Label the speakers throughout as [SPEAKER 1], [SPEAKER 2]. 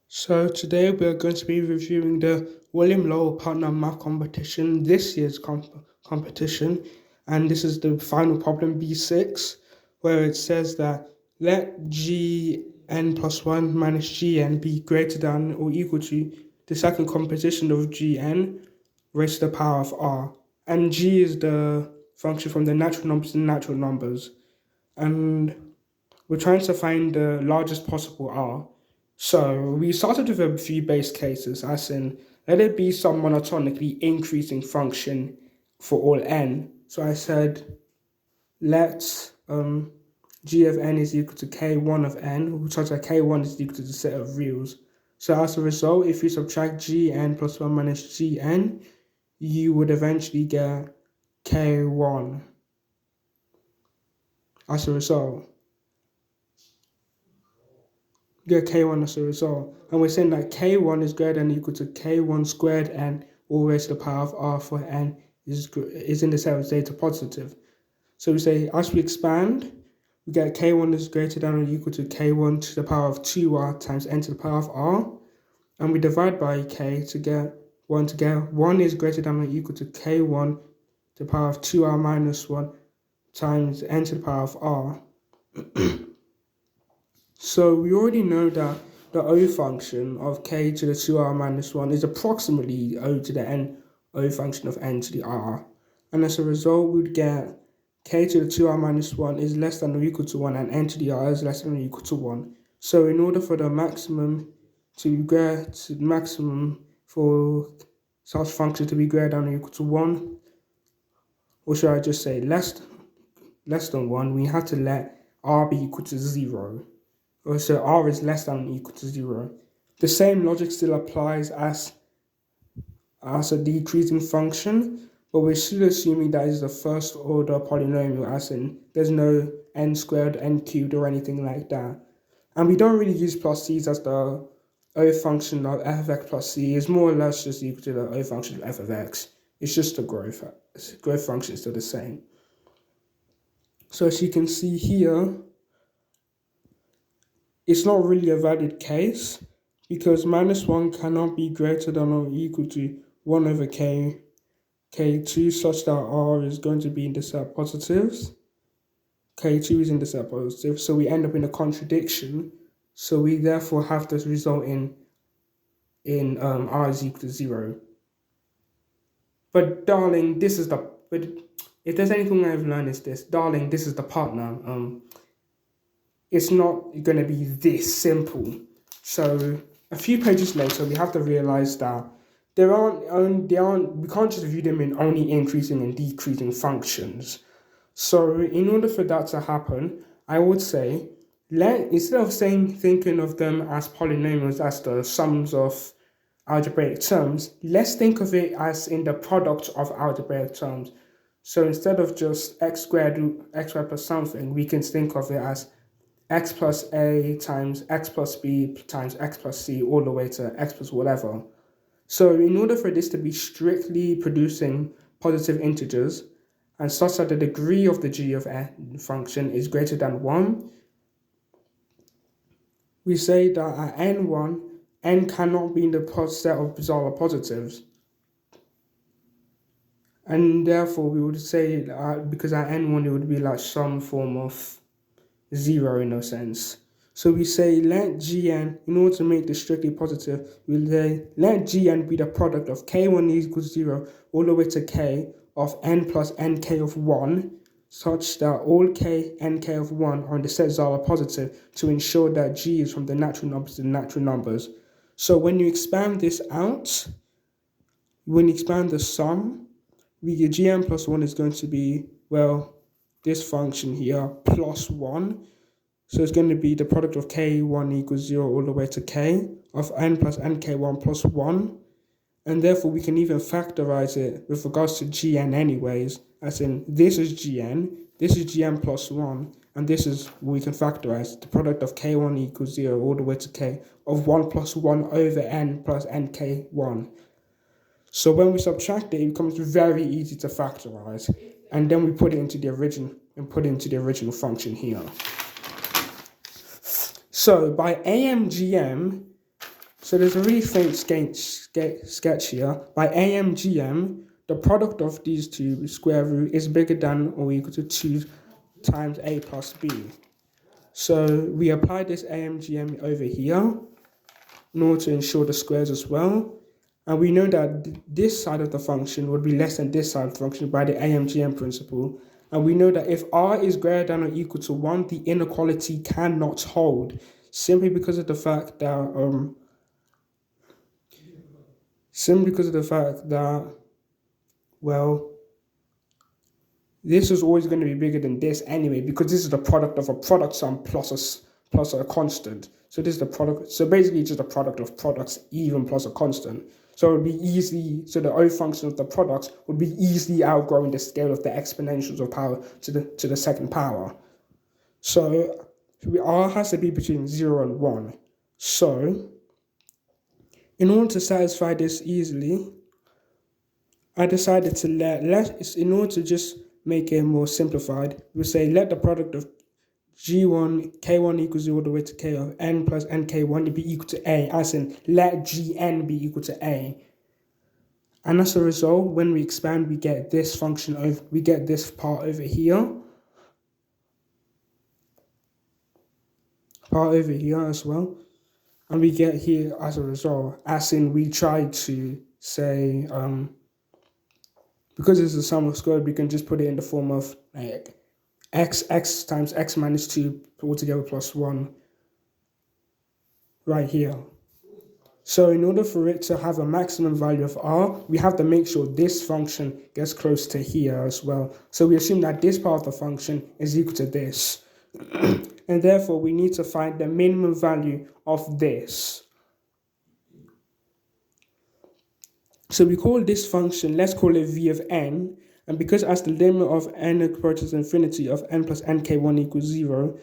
[SPEAKER 1] So today we are going to be reviewing the William Lowell Putnam math competition, this year's competition, and this is the final problem B6, where it says that let Gn plus 1 minus Gn be greater than or equal to the second composition of Gn raised to the power of r. And G is the function from the natural numbers and natural numbers. And we're trying to find the largest possible r. So we started with a few base cases, as in, let it be some monotonically increasing function for all n. So I said, let g of n is equal to k1 of n, such that k1 is equal to the set of reals. So as a result, if you subtract gn plus 1 minus gn, you would eventually get k1 as a result. Get k1 as a result. And we're saying that k1 is greater than or equal to k1 squared n all raised to the power of r for n is in the set of zeta positive. So we say as we expand, we get k1 is greater than or equal to k1 to the power of 2r times n to the power of r. And we divide by k to get 1 to get 1 is greater than or equal to k1 to the power of 2r minus 1 times n to the power of r. So we already know that the O function of k to the 2r minus 1 is approximately O to the n O function of n to the r. And as a result, we'd get k to the 2r minus 1 is less than or equal to 1 and n to the r is less than or equal to 1. So in order for the maximum to get to the maximum for such function to be greater than or equal to 1, or should I just say less than 1, we have to let r be equal to 0. So r is less than or equal to 0. The same logic still applies as a decreasing function, but we're still assuming that is the first order polynomial, as in there's no n squared, n cubed, or anything like that. And we don't really use plus c's as the O function of f of x plus c is more or less just equal to the O function of f of x. It's just a growth function is still the same. So as you can see here, it's not really a valid case because minus 1 cannot be greater than or equal to 1 over k2 such that r is going to be in the set of positives. K2 is in the set of positives, so we end up in a contradiction. So we therefore have this result in r is equal to 0. But darling, but if there's anything I've learned is this, darling, this is the partner. It's not going to be this simple. So a few pages later, we have to realize that we can't just view them in only increasing and decreasing functions. So in order for that to happen, I would say, instead of thinking of them as polynomials, as the sums of algebraic terms, let's think of it as in the product of algebraic terms. So instead of just x squared plus something, we can think of it as x plus a times x plus b times x plus c all the way to x plus whatever. So in order for this to be strictly producing positive integers, and such that the degree of the g of n function is greater than 1, we say that at n1, n cannot be in the set of bizarre positives. And therefore we would say that because at n1 it would be like some form of 0 in a sense. So we say let Gn, in order to make this strictly positive, we'll say let Gn be the product of k1 equals 0 all the way to k of n plus nk of 1, such that all k, nk of 1 are in the set Zara positive to ensure that G is from the natural numbers to the natural numbers. So when you expand this out, when you expand the sum, we get Gn plus 1 is going to be, well, this function here plus 1. So it's going to be the product of k1 equals 0 all the way to k of n plus nk1 plus 1. And therefore we can even factorize it with regards to Gn anyways, as in this is Gn plus 1, and this is what we can factorize, the product of k1 equals 0 all the way to k of 1 plus 1 over n plus nk1. So when we subtract it, it becomes very easy to factorize, and then we put it into the original function here. So by AMGM, So there's a really faint sketch here. By AMGM, the product of these two square root is bigger than or equal to 2 times A plus B. So we apply this AMGM over here in order to ensure the squares as well. And we know that this side of the function would be less than this side of the function by the AMGM principle. And we know that if r is greater than or equal to 1, the inequality cannot hold, simply because of the fact that well, this is always going to be bigger than this anyway, because this is the product of a product sum plus a constant. So this is the product. So basically, it's just a product of products even plus a constant. So it would be easily. So the O function of the products would be easily outgrowing the scale of the exponentials of power to the second power. So R has to be between 0 and 1. So in order to satisfy this easily, I decided to in order to just make it more simplified, we'll say let the product of G1, K1 equals 0 all the way to K of N plus NK1 be equal to A, as in let Gn be equal to A. And as a result, when we expand, we get this function over, we get this part over here. As well. And we get here as a result, as in we try to say, because it's a sum of squared, we can just put it in the form of like x times x minus 2 altogether plus 1 right here. So in order for it to have a maximum value of r, we have to make sure this function gets close to here as well. So we assume that this part of the function is equal to this. And therefore, we need to find the minimum value of this. So we call this function, let's call it v of n, and because as the limit of n approaches infinity of n plus nk1 equals 0,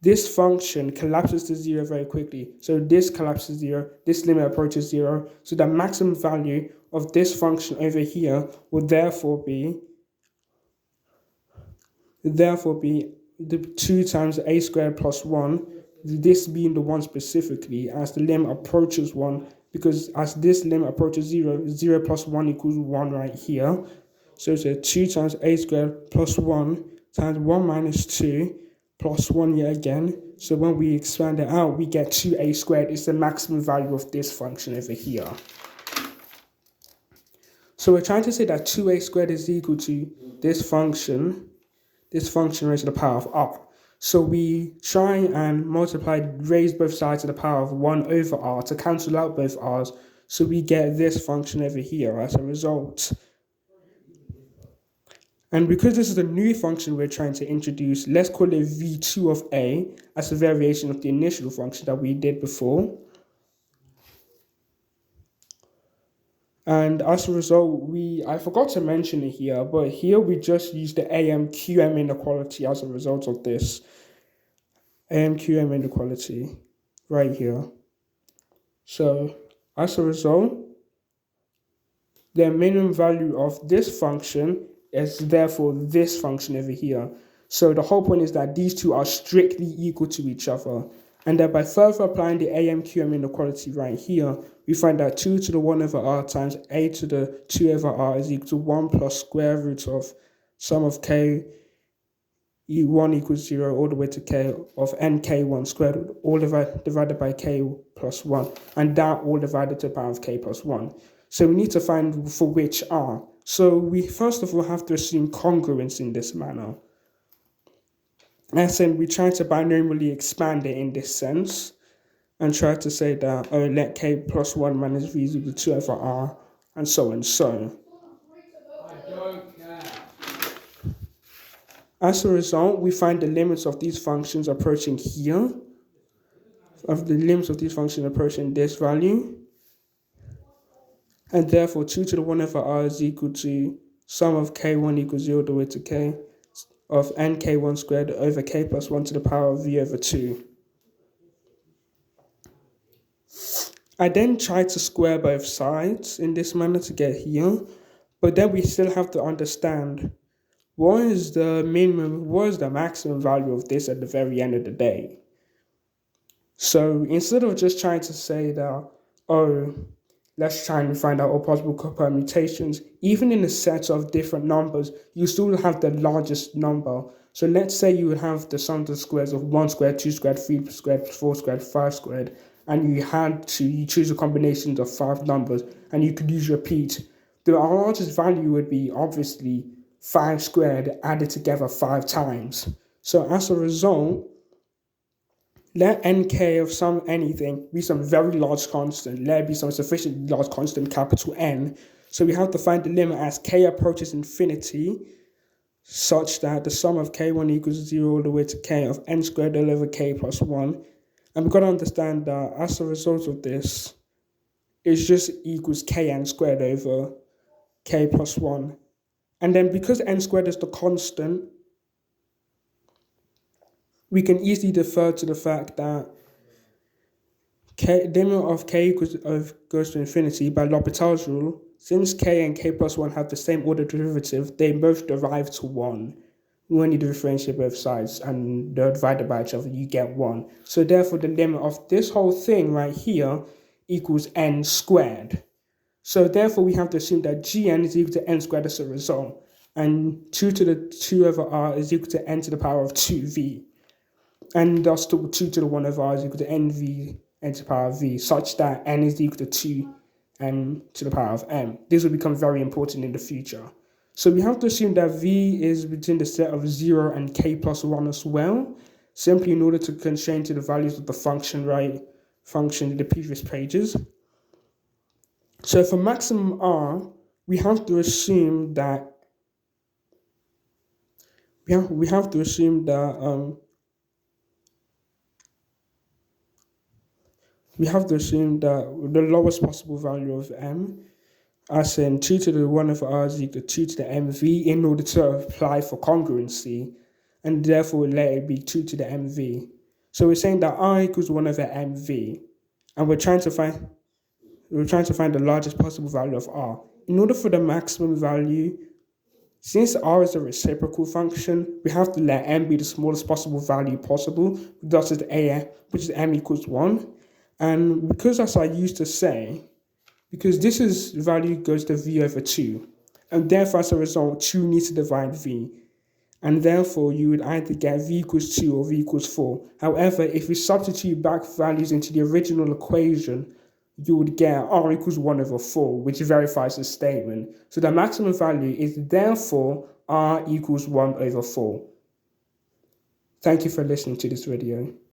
[SPEAKER 1] this function collapses to 0 very quickly. So this collapses 0, this limit approaches 0, so the maximum value of this function over here would therefore be the 2 times a squared plus 1, this being the 1 specifically, as the limit approaches 1, because as this limit approaches 0, 0 plus 1 equals 1 right here. So it's a 2 times a squared plus 1 times 1 minus 2 plus 1 yet again. So when we expand it out, we get 2a squared. It's the maximum value of this function over here. So we're trying to say that 2a squared is equal to this function raised to the power of r. So we try and raise both sides to the power of 1 over r to cancel out both r's. So we get this function over here as a result. And because this is a new function we're trying to introduce, let's call it v2 of a as a variation of the initial function that we did before. And as a result, I forgot to mention it here, but here we just use the AM-QM inequality as a result of this. AM-QM inequality right here. So as a result, the minimum value of this function is therefore this function over here. So the whole point is that these two are strictly equal to each other. And then by further applying the AM-QM inequality right here, we find that 2 to the 1 over r times a to the 2 over r is equal to 1 plus square root of sum of k 1 equals 0 all the way to k of nk1 squared, all divided by k plus 1, and that all divided to the power of k plus 1. So we need to find for which r. So we first of all have to assume congruence in this manner. As in, we try to binomially expand it in this sense and try to say that, let k plus 1 minus v is equal to 2 over r, and so and so. I don't care. As a result, we find the limits of these functions approaching here, approaching this value, and therefore 2 to the 1 over r is equal to sum of k1 equals 0 all the way to k of nk1 squared over k plus 1 to the power of v over 2. I then try to square both sides in this manner to get here, but then we still have to understand what is the maximum value of this at the very end of the day. So instead of just trying to say that oh, let's try and find out all possible permutations. Even in a set of different numbers, you still have the largest number. So let's say you would have the sum of the squares of 1 squared, 2 squared, 3 squared, 4 squared, 5 squared, and you choose a combination of 5 numbers, and you could use repeat. The largest value would be obviously 5 squared added together 5 times. So as a result, let nk of some anything be some very large constant. Let it be some sufficiently large constant, capital N. So we have to find the limit as k approaches infinity, such that the sum of k1 equals 0 all the way to k of n squared all over k plus 1. And we've got to understand that as a result of this, it just equals kn squared over k plus 1. And then because n squared is the constant, we can easily defer to the fact that limit of k goes to infinity by L'Hopital's rule. Since k and k plus 1 have the same order derivative, they both derive to 1. When you differentiate both sides and they're divided by each other, you get 1. So therefore, the limit of this whole thing right here equals n squared. So therefore, we have to assume that gn is equal to n squared as a result. And 2 to the 2 over r is equal to n to the power of 2v. And thus 2 to the 1 over r is equal to nv n to the power of v, such that n is equal to 2 n to the power of m. This will become very important in the future. So we have to assume that v is between the set of 0 and k plus 1 as well, simply in order to constrain to the values of the function in the previous pages. So for maximum r, we have to assume that we have to assume that the lowest possible value of m, as in 2 to the 1 over r is equal to 2 to the mv, in order to apply for congruency, and therefore let it be 2 to the mv. So we're saying that r equals 1 over mv, and we're trying to find the largest possible value of r. In order for the maximum value, since r is a reciprocal function, we have to let m be the smallest possible value possible, thus is which is m equals 1. And because, as I used to say, because this value goes to v over 2, and therefore as a result 2 needs to divide v, and therefore you would either get v equals 2 or v equals 4. However, if we substitute back values into the original equation, you would get r equals 1 over 4, which verifies this statement. So the maximum value is therefore r equals 1 over 4. Thank you for listening to this video.